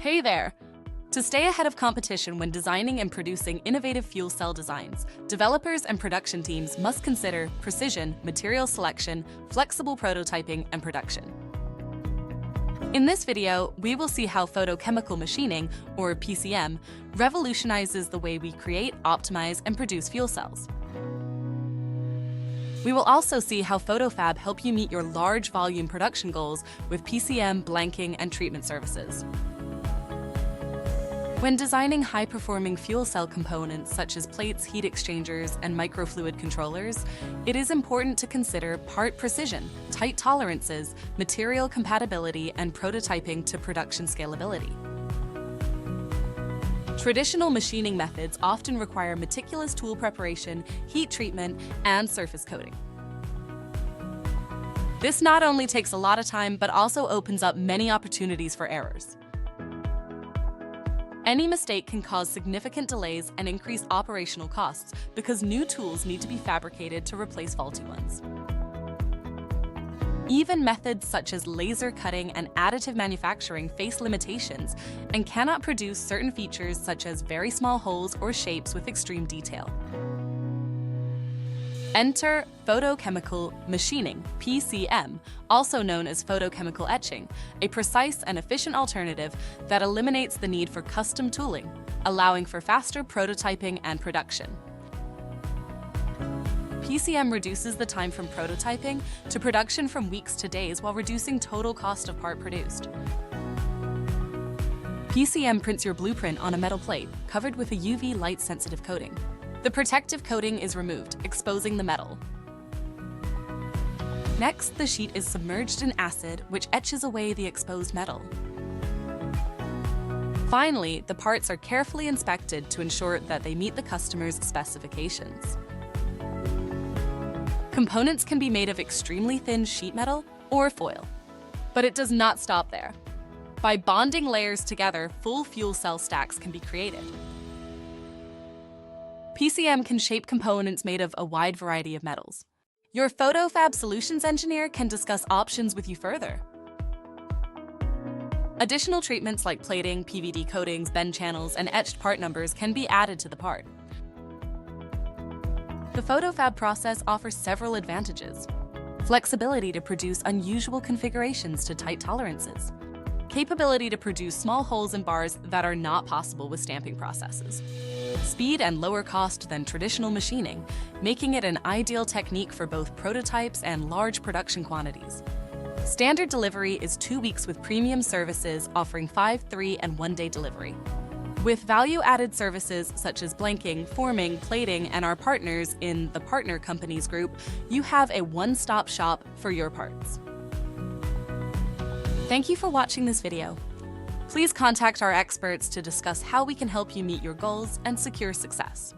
Hey there! To stay ahead of competition when designing and producing innovative fuel cell designs, developers and production teams must consider precision, material selection, flexible prototyping, and production. In this video, we will see how photochemical machining, or PCM, revolutionizes the way we create, optimize, and produce fuel cells. We will also see how PhotoFab help you meet your large volume production goals with PCM, blanking, and treatment services. When designing high-performing fuel cell components such as plates, heat exchangers, and microfluid controllers, it is important to consider part precision, tight tolerances, material compatibility, and prototyping to production scalability. Traditional machining methods often require meticulous tool preparation, heat treatment, and surface coating. This not only takes a lot of time, but also opens up many opportunities for errors. Any mistake can cause significant delays and increase operational costs because new tools need to be fabricated to replace faulty ones. Even methods such as laser cutting and additive manufacturing face limitations and cannot produce certain features such as very small holes or shapes with extreme detail. Enter photochemical machining, PCM, also known as photochemical etching, a precise and efficient alternative that eliminates the need for custom tooling, allowing for faster prototyping and production. PCM reduces the time from prototyping to production from weeks to days while reducing total cost of part produced. PCM prints your blueprint on a metal plate covered with a UV light-sensitive coating. The protective coating is removed, exposing the metal. Next, the sheet is submerged in acid, which etches away the exposed metal. Finally, the parts are carefully inspected to ensure that they meet the customer's specifications. Components can be made of extremely thin sheet metal or foil. But it does not stop there. By bonding layers together, full fuel cell stacks can be created. PCM can shape components made of a wide variety of metals. Your PhotoFab solutions engineer can discuss options with you further. Additional treatments like plating, PVD coatings, bend channels, and etched part numbers can be added to the part. The PhotoFab process offers several advantages: flexibility to produce unusual configurations to tight tolerances, capability to produce small holes in bars that are not possible with stamping processes, speed and lower cost than traditional machining, making it an ideal technique for both prototypes and large production quantities. Standard delivery is 2 weeks with premium services offering 5, 3, and 1-day delivery. With value-added services such as blanking, forming, plating, and our partners in the Partner Companies group, you have a one-stop shop for your parts. Thank you for watching this video. Please contact our experts to discuss how we can help you meet your goals and secure success.